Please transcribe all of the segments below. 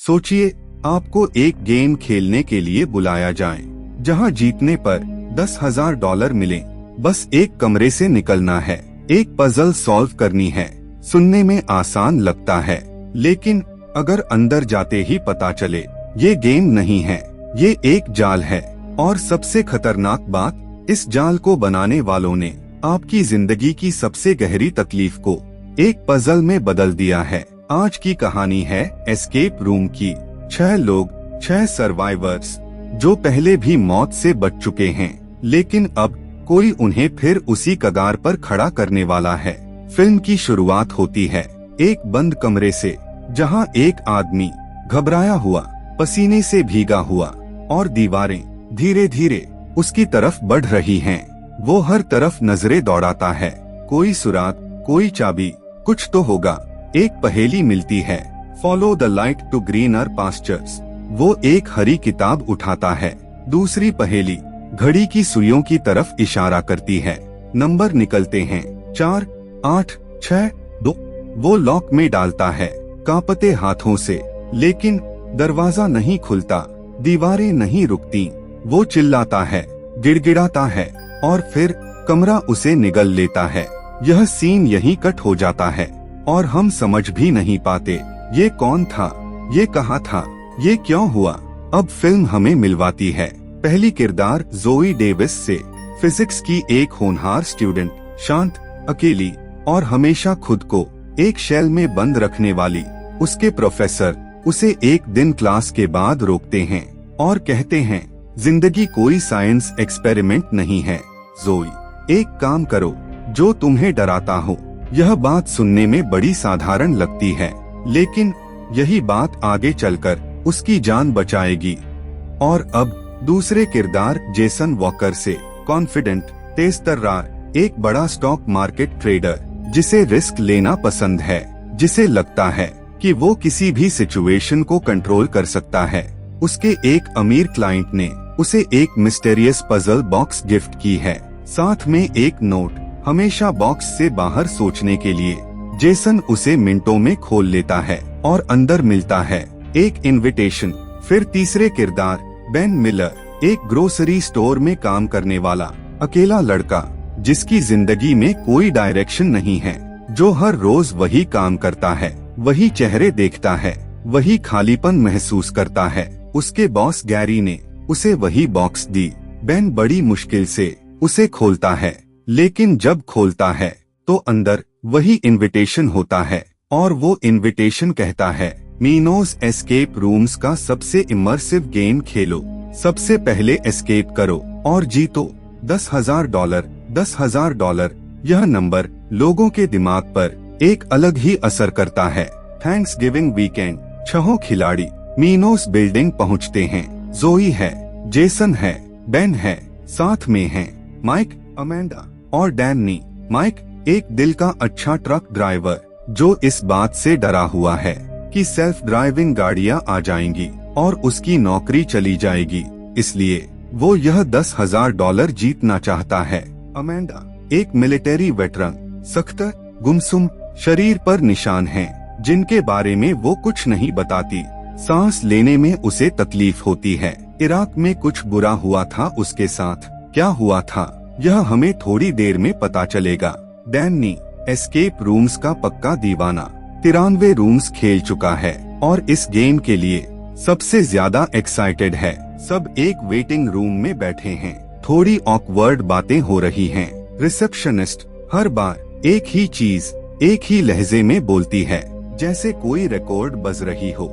सोचिए, आपको एक गेम खेलने के लिए बुलाया जाए जहां जीतने पर $10,000 मिले। बस एक कमरे से निकलना है, एक पजल सॉल्व करनी है। सुनने में आसान लगता है, लेकिन अगर अंदर जाते ही पता चले ये गेम नहीं है, ये एक जाल है। और सबसे खतरनाक बात, इस जाल को बनाने वालों ने आपकी जिंदगी की सबसे गहरी तकलीफ को एक पजल में बदल दिया है। आज की कहानी है एस्केप रूम की। 6 लोग, 6 सर्वाइवर्स जो पहले भी मौत से बच चुके हैं, लेकिन अब कोई उन्हें फिर उसी कगार पर खड़ा करने वाला है। फिल्म की शुरुआत होती है एक बंद कमरे से, जहां एक आदमी घबराया हुआ, पसीने से भीगा हुआ, और दीवारें धीरे धीरे उसकी तरफ बढ़ रही हैं। वो हर तरफ नजरें दौड़ाता है, कोई सुराग, कोई चाबी, कुछ तो होगा। एक पहेली मिलती है, follow the light to greener pastures. वो एक हरी किताब उठाता है। दूसरी पहेली घड़ी की सुइयों की तरफ इशारा करती है। नंबर निकलते हैं 4, 8, 6, 2। वो लॉक में डालता है कांपते हाथों से, लेकिन दरवाजा नहीं खुलता, दीवारें नहीं रुकती। वो चिल्लाता है, गिड़गिड़ाता है, और फिर कमरा उसे निगल लेता है। यह सीन यहीं कट हो जाता है और हम समझ भी नहीं पाते ये कौन था, ये कहाँ था, ये क्यों हुआ। अब फिल्म हमें मिलवाती है पहली किरदार ज़ोई डेविस से, फिजिक्स की एक होनहार स्टूडेंट, शांत, अकेली और हमेशा खुद को एक शेल में बंद रखने वाली। उसके प्रोफेसर उसे एक दिन क्लास के बाद रोकते हैं और कहते हैं, जिंदगी कोई साइंस एक्सपेरिमेंट नहीं है ज़ोई, एक काम करो जो तुम्हें डराता हो। यह बात सुनने में बड़ी साधारण लगती है, लेकिन यही बात आगे चलकर उसकी जान बचाएगी। और अब दूसरे किरदार जेसन वॉकर से, कॉन्फिडेंट, तेज तर्रार, एक बड़ा स्टॉक मार्केट ट्रेडर जिसे रिस्क लेना पसंद है, जिसे लगता है कि वो किसी भी सिचुएशन को कंट्रोल कर सकता है। उसके एक अमीर क्लाइंट ने उसे एक मिस्टीरियस पजल बॉक्स गिफ्ट की है, साथ में एक नोट, हमेशा बॉक्स से बाहर सोचने के लिए। जेसन उसे मिनटों में खोल लेता है और अंदर मिलता है एक इनविटेशन। फिर तीसरे किरदार बेन मिलर, एक ग्रोसरी स्टोर में काम करने वाला अकेला लड़का, जिसकी जिंदगी में कोई डायरेक्शन नहीं है, जो हर रोज वही काम करता है, वही चेहरे देखता है, वही खालीपन महसूस करता है। उसके बॉस गैरी ने उसे वही बॉक्स दी। बेन बड़ी मुश्किल से उसे खोलता है, लेकिन जब खोलता है तो अंदर वही इनविटेशन होता है, और वो इनविटेशन कहता है, मीनोज एस्केप रूम्स का सबसे इमर्सिव गेम खेलो, सबसे पहले एस्केप करो और जीतो $10,000। $10,000, यह नंबर लोगों के दिमाग पर एक अलग ही असर करता है। थैंक्सगिविंग वीकेंड, 6 खिलाड़ी मीनोस बिल्डिंग पहुंचते हैं। ज़ोई है, जेसन है, बेन है, साथ में हैं माइक, अमेंडा और डैनी। माइक एक दिल का अच्छा ट्रक ड्राइवर, जो इस बात से डरा हुआ है कि सेल्फ ड्राइविंग गाड़ियां आ जाएंगी और उसकी नौकरी चली जाएगी, इसलिए वो यह $10,000 जीतना चाहता है। अमेंडा एक मिलिट्री वेटरन, सख्त, गुमसुम, शरीर पर निशान हैं, जिनके बारे में वो कुछ नहीं बताती। सांस लेने में उसे तकलीफ होती है। इराक में कुछ बुरा हुआ था उसके साथ, क्या हुआ था यह हमें थोड़ी देर में पता चलेगा। डैनी एस्केप रूम्स का पक्का दीवाना, 93 रूम्स खेल चुका है और इस गेम के लिए सबसे ज्यादा एक्साइटेड है। सब एक वेटिंग रूम में बैठे हैं, थोड़ी ऑकवर्ड बातें हो रही हैं। रिसेप्शनिस्ट हर बार एक ही चीज एक ही लहजे में बोलती है, जैसे कोई रिकॉर्ड बज रही हो।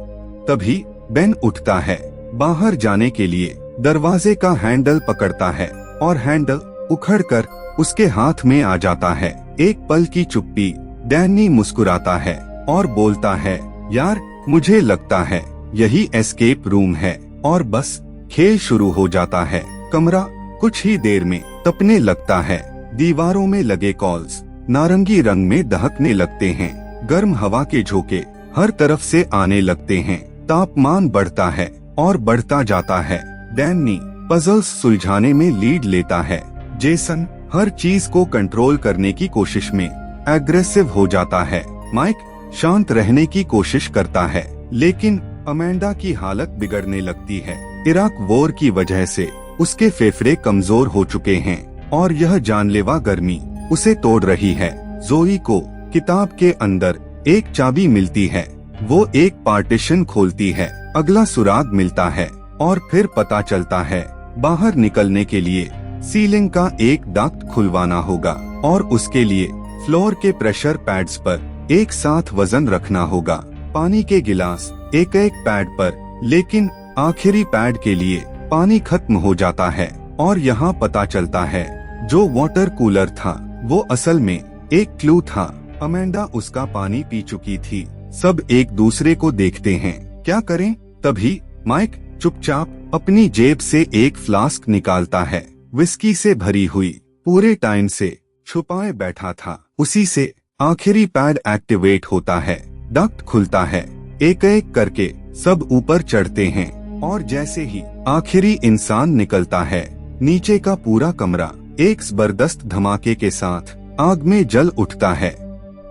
तभी बेन उठता है बाहर जाने के लिए, दरवाजे का हैंडल पकड़ता है और हैंडल उखड़कर उसके हाथ में आ जाता है। एक पल की चुप्पी। डैनी मुस्कुराता है और बोलता है, यार मुझे लगता है यही एस्केप रूम है। और बस खेल शुरू हो जाता है। कमरा कुछ ही देर में तपने लगता है। दीवारों में लगे कॉल्स नारंगी रंग में दहकने लगते हैं। गर्म हवा के झोंके हर तरफ से आने लगते हैं। तापमान बढ़ता है और बढ़ता जाता है। डैनी पजल्स सुलझाने में लीड लेता है। जेसन हर चीज को कंट्रोल करने की कोशिश में एग्रेसिव हो जाता है। माइक शांत रहने की कोशिश करता है, लेकिन अमेंडा की हालत बिगड़ने लगती है। इराक वॉर की वजह से उसके फेफड़े कमजोर हो चुके हैं और यह जानलेवा गर्मी उसे तोड़ रही है। जोई को किताब के अंदर एक चाबी मिलती है। वो एक पार्टीशन खोलती है, अगला सुराग मिलता है और फिर पता चलता है बाहर निकलने के लिए सीलिंग का एक डक्ट खुलवाना होगा और उसके लिए फ्लोर के प्रेशर पैड्स पर एक साथ वजन रखना होगा। पानी के गिलास एक एक पैड पर, लेकिन आखिरी पैड के लिए पानी खत्म हो जाता है और यहाँ पता चलता है जो वाटर कूलर था वो असल में एक क्लू था। अमेंडा उसका पानी पी चुकी थी। सब एक दूसरे को देखते हैं, क्या करें? तभी माइक चुपचाप अपनी जेब से एक फ्लास्क निकालता है। विस्की से भरी हुई, पूरे टाइम से छुपाए बैठा था। उसी से आखिरी पैड एक्टिवेट होता है, डक्ट खुलता है, एक एक करके सब ऊपर चढ़ते हैं और जैसे ही आखिरी इंसान निकलता है, नीचे का पूरा कमरा एक जबरदस्त धमाके के साथ आग में जल उठता है।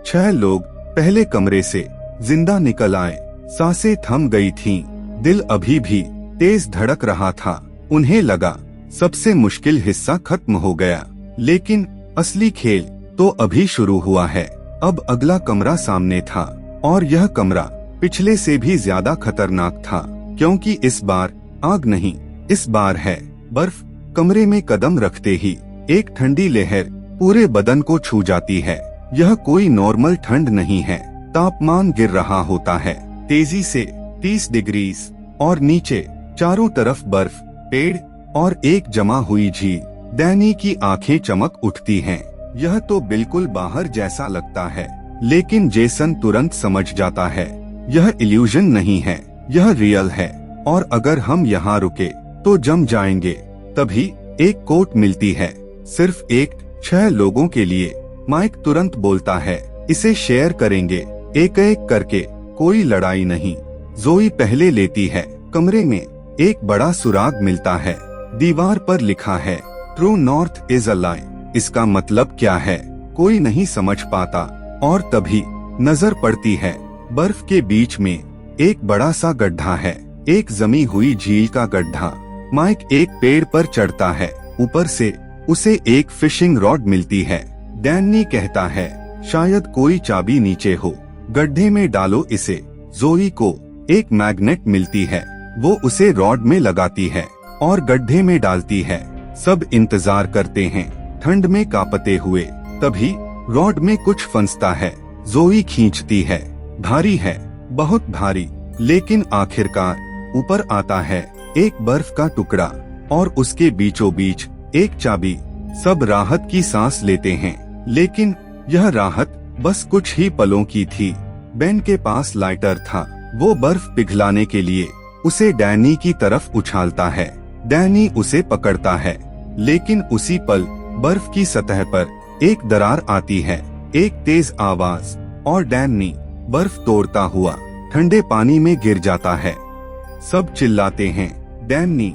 6 लोग पहले कमरे से जिंदा निकल आए। सांसें थम गई थीं, दिल अभी भी तेज धड़क रहा था। उन्हें लगा सबसे मुश्किल हिस्सा खत्म हो गया, लेकिन असली खेल तो अभी शुरू हुआ है। अब अगला कमरा सामने था और यह कमरा पिछले से भी ज्यादा खतरनाक था, क्योंकि इस बार आग नहीं, इस बार है बर्फ। कमरे में कदम रखते ही एक ठंडी लहर पूरे बदन को छू जाती है। यह कोई नॉर्मल ठंड नहीं है। तापमान गिर रहा होता है तेजी से 30 डिग्री और नीचे चारों तरफ बर्फ, पेड़ और एक जमा हुई झील। डैनी की आंखें चमक उठती हैं। यह तो बिल्कुल बाहर जैसा लगता है, लेकिन जेसन तुरंत समझ जाता है यह इल्यूजन नहीं है, यह रियल है और अगर हम यहाँ रुके तो जम जाएंगे। तभी एक कोट मिलती है, सिर्फ एक, 6 लोगों के लिए। माइक तुरंत बोलता है, इसे शेयर करेंगे एक एक करके, कोई लड़ाई नहीं। जोई पहले लेती है। कमरे में एक बड़ा सुराग मिलता है। दीवार पर लिखा है, ट्रू नॉर्थ इज अ लाई। इसका मतलब क्या है कोई नहीं समझ पाता और तभी नजर पड़ती है बर्फ के बीच में एक बड़ा सा गड्ढा है, एक जमी हुई झील का गड्ढा। माइक एक पेड़ पर चढ़ता है, ऊपर से उसे एक फिशिंग रॉड मिलती है। डैनी कहता है, शायद कोई चाबी नीचे हो, गड्ढे में डालो इसे। जोई को एक मैग्नेट मिलती है, वो उसे रॉड में लगाती है और गड्ढे में डालती है। सब इंतजार करते हैं, ठंड में कांपते हुए। तभी रॉड में कुछ फंसता है। जोई खींचती है, भारी है, बहुत भारी, लेकिन आखिरकार ऊपर आता है एक बर्फ का टुकड़ा और उसके बीचों बीच एक चाबी। सब राहत की सांस लेते हैं, लेकिन यह राहत बस कुछ ही पलों की थी। बेन के पास लाइटर था, वो बर्फ पिघलाने के लिए उसे डैनी की तरफ उछालता है। डैनी उसे पकड़ता है, लेकिन उसी पल बर्फ की सतह पर एक दरार आती है, एक तेज आवाज, और डैनी बर्फ तोड़ता हुआ ठंडे पानी में गिर जाता है। सब चिल्लाते हैं, डैनी।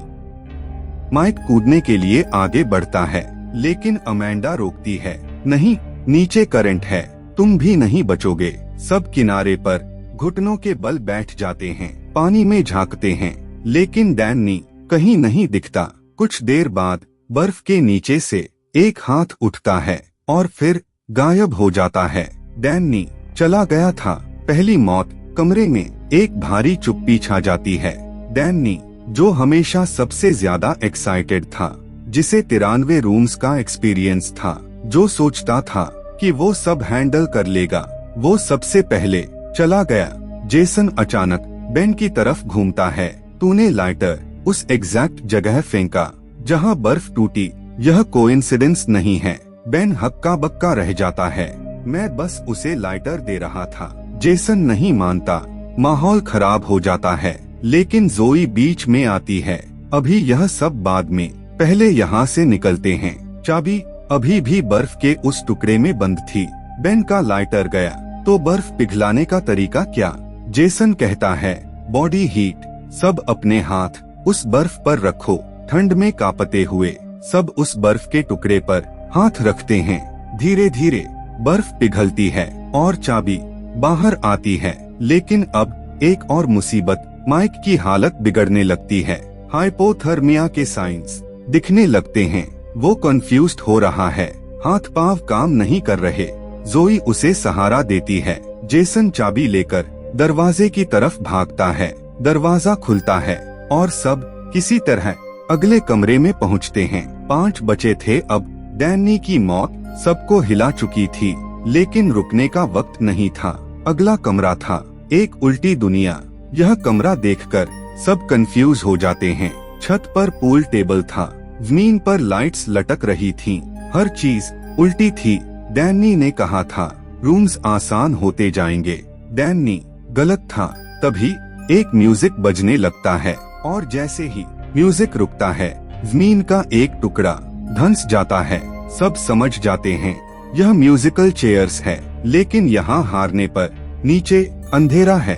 माइक कूदने के लिए आगे बढ़ता है, लेकिन अमेंडा रोकती है, नहीं, नीचे करंट है, तुम भी नहीं बचोगे। सब किनारे पर घुटनों के बल बैठ जाते हैं, पानी में झांकते हैं, लेकिन डैनी कहीं नहीं दिखता। कुछ देर बाद बर्फ के नीचे से एक हाथ उठता है और फिर गायब हो जाता है। डैनी चला गया था। पहली मौत। कमरे में एक भारी चुप्पी छा जाती है। डैनी, जो हमेशा सबसे ज्यादा एक्साइटेड था, जिसे 93 रूम्स का एक्सपीरियंस था, जो सोचता था कि वो सब हैंडल कर लेगा, वो सबसे पहले चला गया। जेसन अचानक बेन की तरफ घूमता है। तूने लाइटर उस एग्जैक्ट जगह फेंका जहां बर्फ टूटी, यह कोइंसिडेंस नहीं है। बेन हक्का बक्का रह जाता है, मैं बस उसे लाइटर दे रहा था। जेसन नहीं मानता, माहौल खराब हो जाता है, लेकिन जोई बीच में आती है, अभी यह सब बाद में, पहले यहाँ से निकलते हैं। चाबी अभी भी बर्फ के उस टुकड़े में बंद थी। बेन का लाइटर गया तो बर्फ पिघलाने का तरीका क्या? जेसन कहता है, बॉडी हीट। सब अपने हाथ उस बर्फ पर रखो। ठंड में कांपते हुए सब उस बर्फ के टुकड़े पर हाथ रखते हैं। धीरे धीरे बर्फ पिघलती है और चाबी बाहर आती है। लेकिन अब एक और मुसीबत माइक की हालत बिगड़ने लगती है। हाइपोथर्मिया के साइंस दिखने लगते हैं। वो कंफ्यूज्ड हो रहा है, हाथ पांव काम नहीं कर रहे। जोई उसे सहारा देती है। जेसन चाबी लेकर दरवाजे की तरफ भागता है। दरवाजा खुलता है और सब किसी तरह अगले कमरे में पहुंचते हैं। 5 बचे थे अब। डैनी की मौत सबको हिला चुकी थी, लेकिन रुकने का वक्त नहीं था। अगला कमरा था एक उल्टी दुनिया। यह कमरा देखकर सब कंफ्यूज हो जाते हैं। छत पर पूल टेबल था, जमीन पर लाइट्स लटक रही थीं। हर चीज उल्टी थी। डैनी ने कहा था रूम्स आसान होते जाएंगे। डैनी गलत था। तभी एक म्यूजिक बजने लगता है और जैसे ही म्यूजिक रुकता है, जमीन का एक टुकड़ा धंस जाता है। सब समझ जाते हैं यह म्यूजिकल चेयर्स है, लेकिन यहाँ हारने पर नीचे अंधेरा है।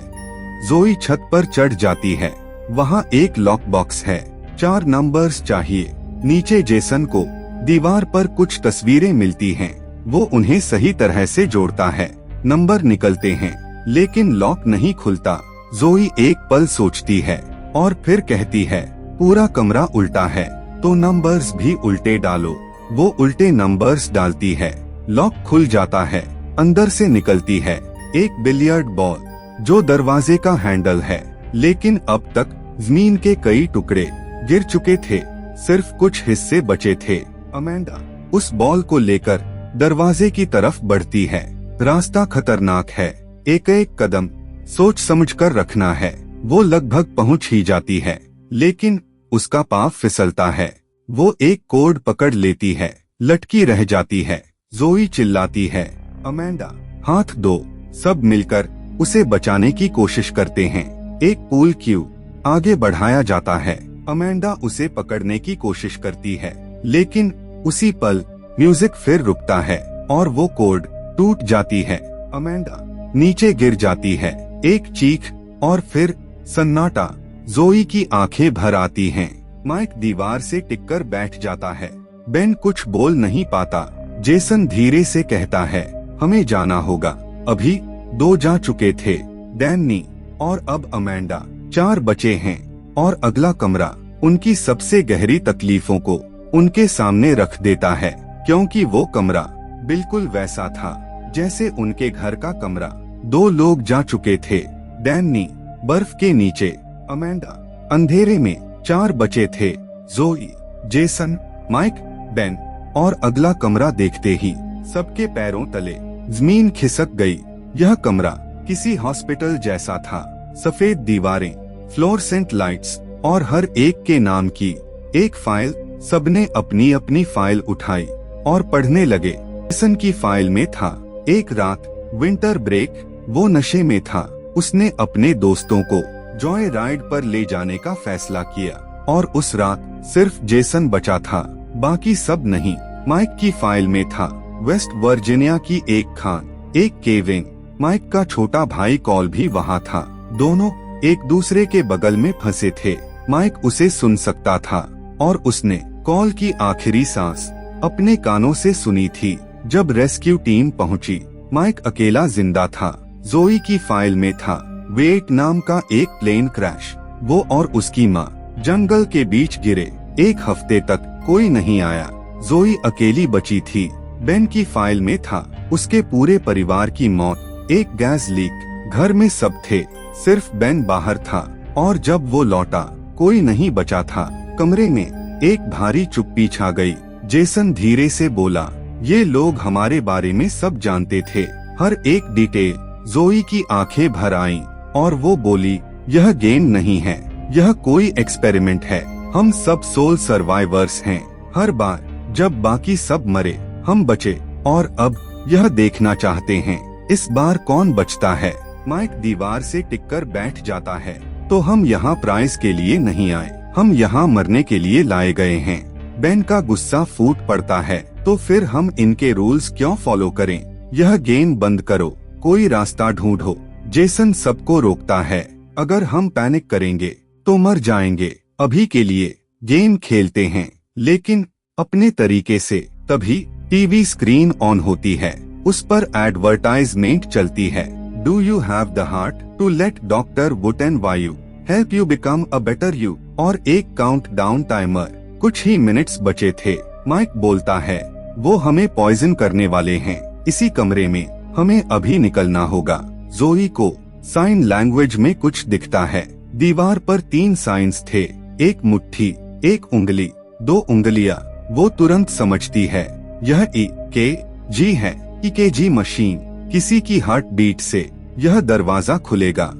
जोई छत पर चढ़ जाती है। वहाँ एक लॉक बॉक्स है। 4 नंबर्स चाहिए। नीचे जेसन को दीवार पर कुछ तस्वीरें मिलती हैं। वो उन्हें सही तरह से जोड़ता है। नंबर निकलते हैं, लेकिन लॉक नहीं खुलता। जोई एक पल सोचती है और फिर कहती है पूरा कमरा उल्टा है, तो नंबर्स भी उल्टे डालो। वो उल्टे नंबर्स डालती है। लॉक खुल जाता है। अंदर से निकलती है एक बिलियर्ड बॉल, जो दरवाजे का हैंडल है। लेकिन अब तक जमीन के कई टुकड़े गिर चुके थे, सिर्फ कुछ हिस्से बचे थे। अमेंडा उस बॉल को लेकर दरवाजे की तरफ बढ़ती है। रास्ता खतरनाक है, एक-एक कदम सोच समझकर रखना है। वो लगभग पहुंच ही जाती है, लेकिन उसका पांव फिसलता है। वो एक कोड पकड़ लेती है, लटकी रह जाती है। जोई चिल्लाती है अमेंडा हाथ दो। सब मिलकर उसे बचाने की कोशिश करते हैं। एक पूल क्यू आगे बढ़ाया जाता है। अमेंडा उसे पकड़ने की कोशिश करती है, लेकिन उसी पल म्यूजिक फिर रुकता है और वो कोड टूट जाती है। अमेंडा नीचे गिर जाती है। एक चीख और फिर सन्नाटा। जोई की आंखें भर आती हैं। माइक दीवार से टिककर बैठ जाता है। बेन कुछ बोल नहीं पाता। जेसन धीरे से कहता है हमें जाना होगा। अभी 2 जा चुके थे, डैनी और अब अमेंडा। 4 बचे हैं और अगला कमरा उनकी सबसे गहरी तकलीफों को उनके सामने रख देता है, क्योंकि वो कमरा बिल्कुल वैसा था जैसे उनके घर का कमरा। 2 लोग जा चुके थे, डैनी बर्फ के नीचे, अमेंडा अंधेरे में। 4 बचे थे, जोई, जेसन, माइक, बेन। और अगला कमरा देखते ही सबके पैरों तले जमीन खिसक गई। यह कमरा किसी हॉस्पिटल जैसा था। सफेद दीवारें, फ्लोरसेंट लाइट्स और हर एक के नाम की एक फाइल। सबने अपनी अपनी फाइल उठाई और पढ़ने लगे। जेसन की फाइल में था एक रात, विंटर ब्रेक। वो नशे में था। उसने अपने दोस्तों को जॉय राइड पर ले जाने का फैसला किया और उस रात सिर्फ जेसन बचा था, बाकी सब नहीं। माइक की फाइल में था वेस्ट वर्जीनिया की एक खान, एक केविन। माइक का छोटा भाई कॉल भी वहाँ था। दोनों एक दूसरे के बगल में फंसे थे। माइक उसे सुन सकता था और उसने कॉल की आखिरी सांस अपने कानों से सुनी थी। जब रेस्क्यू टीम पहुंची, माइक अकेला जिंदा था। जोई की फाइल में था वेट नाम का एक प्लेन क्रैश। वो और उसकी माँ जंगल के बीच गिरे। 1 हफ्ते तक कोई नहीं आया। जोई अकेली बची थी। बेन की फाइल में था उसके पूरे परिवार की मौत। एक गैस लीक। घर में सब थे, सिर्फ बेन बाहर था और जब वो लौटा कोई नहीं बचा था। कमरे में एक भारी चुप्पी छा गई। जेसन धीरे से बोला ये लोग हमारे बारे में सब जानते थे, हर एक डिटेल। जोई की आंखें भर आईं और वो बोली यह गेम नहीं है, यह कोई एक्सपेरिमेंट है। हम सब सोल सर्वाइवर्स हैं। हर बार जब बाकी सब मरे हम बचे और अब यह देखना चाहते हैं इस बार कौन बचता है। माइक दीवार से टिककर बैठ जाता है। तो हम यहाँ प्राइज के लिए नहीं आए, हम यहाँ मरने के लिए लाए गए हैं। बेन का गुस्सा फूट पड़ता है। तो फिर हम इनके रूल्स क्यों फॉलो करें? यह गेम बंद करो, कोई रास्ता ढूंढो। जेसन सबको रोकता है, अगर हम पैनिक करेंगे तो मर जाएंगे। अभी के लिए गेम खेलते हैं, लेकिन अपने तरीके से। तभी टीवी स्क्रीन ऑन होती है। उस पर एडवर्टाइजमेंट चलती है। Do you have the heart to let doctor वुटेन वायु help you become a better you और एक काउंट डाउन टाइमर। कुछ ही मिनट्स बचे थे। माइक बोलता है, वो हमें पॉइजन करने वाले हैं, इसी कमरे में, हमें अभी निकलना होगा। जोई को साइन लैंग्वेज में कुछ दिखता है। दीवार पर 3 साइंस थे, एक मुट्ठी, एक उंगली, 2 उंगलियां। वो तुरंत समझती है, यह EKG है, EKG मशीन। किसी की हार्ट बीट से यह दरवाजा खुलेगा।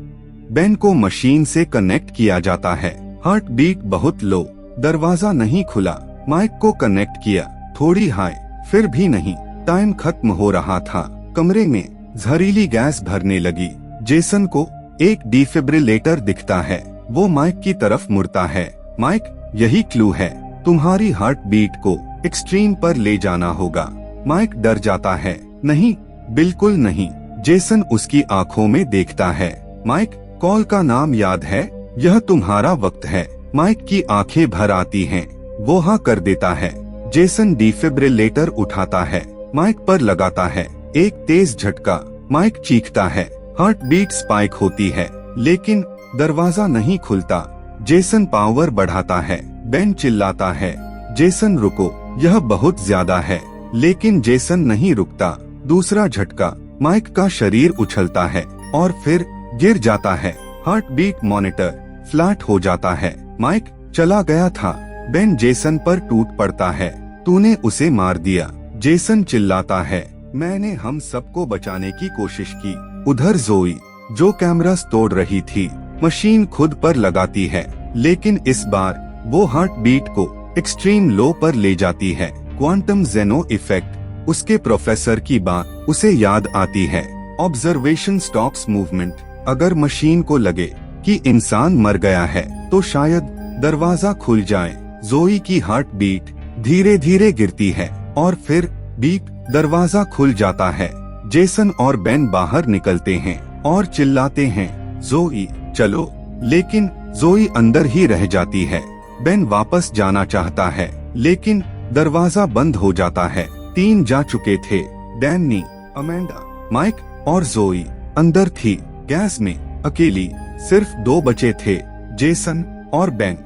बेन को मशीन से कनेक्ट किया जाता है। हार्ट बीट बहुत लो, दरवाजा नहीं खुला। माइक को कनेक्ट किया, थोड़ी हाई, फिर भी नहीं। टाइम खत्म हो रहा था। कमरे में जहरीली गैस भरने लगी। जेसन को एक डिफिब्रिलेटर दिखता है। वो माइक की तरफ मुड़ता है। माइक, यही क्लू है, तुम्हारी हार्ट बीट को एक्सट्रीम पर ले जाना होगा। माइक डर जाता है, नहीं, बिल्कुल नहीं। जेसन उसकी आंखों में देखता है। माइक, कॉल का नाम याद है? यह तुम्हारा वक्त है। माइक की आंखें भर आती हैं। वो हाँ कर देता है। जेसन डिफिब्रिलेटर उठाता है, माइक पर लगाता है। एक तेज झटका, माइक चीखता है। हार्ट बीट स्पाइक होती है, लेकिन दरवाजा नहीं खुलता। जेसन पावर बढ़ाता है। बेन चिल्लाता है, जेसन रुको, यह बहुत ज्यादा है। लेकिन जेसन नहीं रुकता। दूसरा झटका, माइक का शरीर उछलता है और फिर गिर जाता है। हार्ट बीट मॉनिटर फ्लैट हो जाता है। माइक चला गया था। बेन जेसन पर टूट पड़ता है, तूने उसे मार दिया। जेसन चिल्लाता है, मैंने हम सबको बचाने की कोशिश की। उधर जोई, जो कैमरास तोड़ रही थी, मशीन खुद पर लगाती है, लेकिन इस बार वो हार्ट बीट को एक्सट्रीम लो पर ले जाती है। क्वांटम जेनो इफेक्ट, उसके प्रोफेसर की बात उसे याद आती है। Observation stops movement. अगर मशीन को लगे कि इंसान मर गया है, तो शायद दरवाजा खुल जाए। जोई की हार्ट बीट धीरे धीरे गिरती है और फिर बीप, दरवाजा खुल जाता है। जेसन और बेन बाहर निकलते हैं और चिल्लाते हैं, जोई चलो। लेकिन जोई अंदर ही रह जाती है। बेन वापस जाना चाहता है, लेकिन दरवाजा बंद हो जाता है। 3 जा चुके थे, डैनी, अमेंडा, माइक और जोई अंदर थी। गैस में अकेली सिर्फ 2 बचे थे, जेसन और बेन।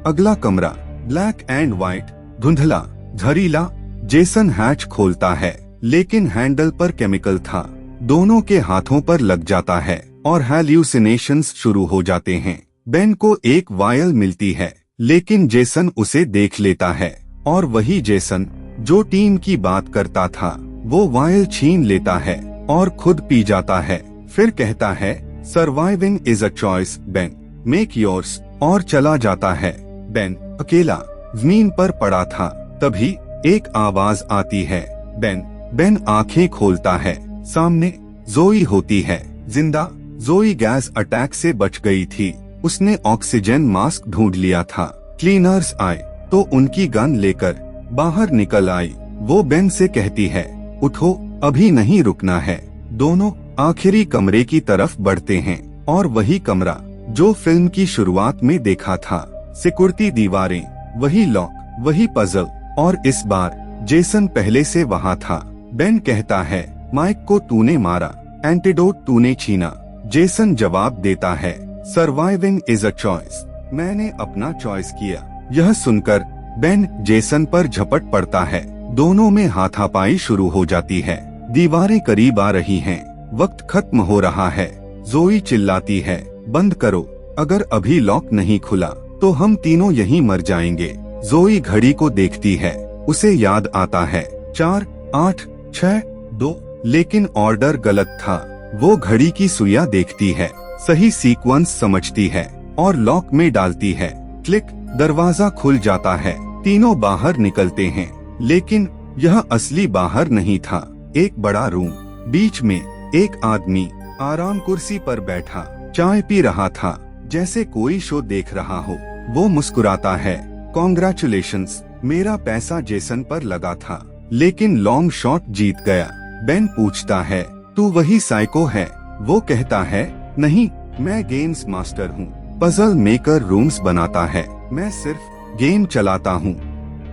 अगला कमरा ब्लैक एंड व्हाइट, धुंधला, झरीला। जेसन हैच खोलता है, लेकिन हैंडल पर केमिकल था। दोनों के हाथों पर लग जाता है और हैल्यूसिनेशंस शुरू हो जाते हैं। बेन को एक वायल मिलती है, लेकिन जेसन उसे देख लेता है और वही जेसन जो टीम की बात करता था, वो वायल छीन लेता है और खुद पी जाता है। फिर कहता है, surviving is a choice Ben, make yours, और चला जाता है। बेन अकेला जमीन पर पड़ा था। तभी एक आवाज आती है, बेन। बेन आंखें खोलता है। सामने जोई होती है, जिंदा। जोई गैस अटैक से बच गई थी। उसने ऑक्सीजन मास्क ढूंढ लिया था। क्लीनर्स आए तो उनकी गन लेकर बाहर निकल आई। वो बेन से कहती है, उठो, अभी नहीं रुकना है। दोनों आखिरी कमरे की तरफ बढ़ते हैं और वही कमरा जो फिल्म की शुरुआत में देखा था। सिक्योरिटी दीवारें, वही लॉक, वही पजल, और इस बार जेसन पहले से वहाँ था। बेन कहता है, माइक को तूने मारा, एंटीडोट तूने छीना। जेसन जवाब देता है, सर्वाइविंग इज अ चॉइस, मैंने अपना चॉइस किया। यह सुनकर बेन जेसन पर झपट पड़ता है। दोनों में हाथापाई शुरू हो जाती है। दीवारें करीब आ रही हैं, वक्त खत्म हो रहा है। जोई चिल्लाती है, बंद करो, अगर अभी लॉक नहीं खुला तो हम तीनों यहीं मर जाएंगे। जोई घड़ी को देखती है, उसे याद आता है 4, 8, 6, 2, लेकिन ऑर्डर गलत था। वो घड़ी की सुइयां देखती है, सही सीक्वेंस समझती है और लॉक में डालती है। क्लिक, दरवाजा खुल जाता है। तीनों बाहर निकलते हैं, लेकिन यह असली बाहर नहीं था। एक बड़ा रूम, बीच में एक आदमी आराम कुर्सी पर बैठा चाय पी रहा था, जैसे कोई शो देख रहा हो। वो मुस्कुराता है, कॉन्ग्रेचुलेशंस, मेरा पैसा जेसन पर लगा था, लेकिन लॉन्ग शॉट जीत गया। बेन पूछता है, तू वही साइको है? वो कहता है, नहीं, मैं गेम्स मास्टर हूँ, पजल मेकर रूम्स बनाता है, मैं सिर्फ गेम चलाता हूँ।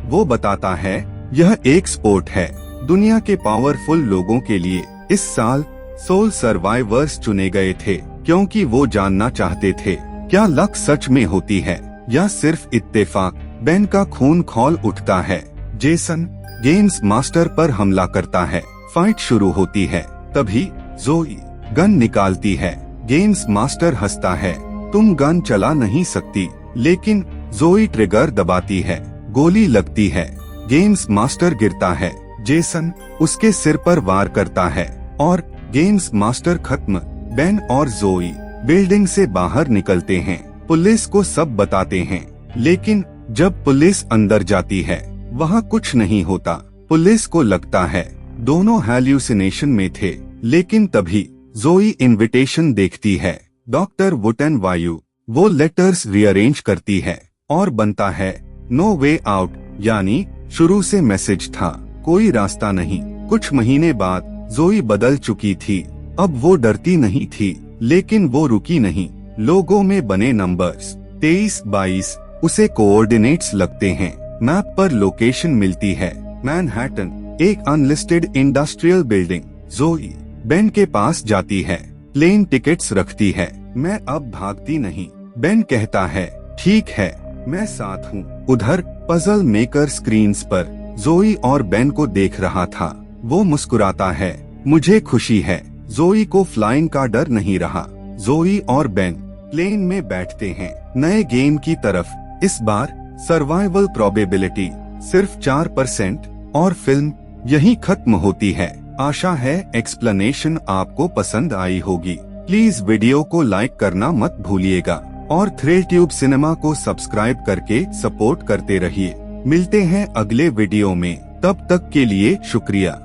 वो बताता है, यह एक स्पोर्ट है, दुनिया के पावरफुल लोगों के लिए। इस साल सोल सर्वाइवर्स चुने गए थे, क्योंकि वो जानना चाहते थे क्या लक सच में होती है या सिर्फ इत्तेफाक? बेन का खून खौल उठता है। जेसन गेम्स मास्टर पर हमला करता है। फाइट शुरू होती है। तभी जोई गन निकालती है। गेम्स मास्टर हंसता है। तुम गन चला नहीं सकती। लेकिन जोई ट्रिगर दबाती है। गोली लगती है। गेम्स मास्टर गिरता है। जेसन उसके सिर पर वार करता है और गेम्स मास्टर खत्म। बेन और जोई बिल्डिंग से बाहर निकलते हैं। पुलिस को सब बताते हैं, लेकिन जब पुलिस अंदर जाती है वहाँ कुछ नहीं होता। पुलिस को लगता है दोनों हैल्यूसिनेशन में थे, लेकिन तभी जोई इनविटेशन देखती है। डॉक्टर वुटेन वायु वो लेटर्स रीअरेंज करती है और बनता है नो वे आउट, यानी शुरू से मैसेज था, कोई रास्ता नहीं। कुछ महीने बाद जोई बदल चुकी थी। अब वो डरती नहीं थी, लेकिन वो रुकी नहीं। लोगों में बने नंबर्स 23-22 उसे कोऑर्डिनेट्स लगते हैं। मैप पर लोकेशन मिलती है मैनहट्टन, एक अनलिस्टेड इंडस्ट्रियल बिल्डिंग। जोई बेन के पास जाती है, प्लेन टिकट्स रखती है। मैं अब भागती नहीं। बेन कहता है ठीक है, मैं साथ हूँ। उधर पजल मेकर स्क्रीन्स पर जोई और बेन को देख रहा था। वो मुस्कुराता है, मुझे खुशी है। जोई को फ्लाइंग का डर नहीं रहा। जोई और बेन प्लेन में बैठते हैं नए गेम की तरफ। इस बार सर्वाइवल प्रोबेबिलिटी सिर्फ 4% और फिल्म यहीं खत्म होती है। आशा है एक्सप्लेनेशन आपको पसंद आई होगी। प्लीज वीडियो को लाइक करना मत भूलिएगा और थ्रिल ट्यूब सिनेमा को सब्सक्राइब करके सपोर्ट करते रहिए। मिलते हैं अगले वीडियो में, तब तक के लिए शुक्रिया।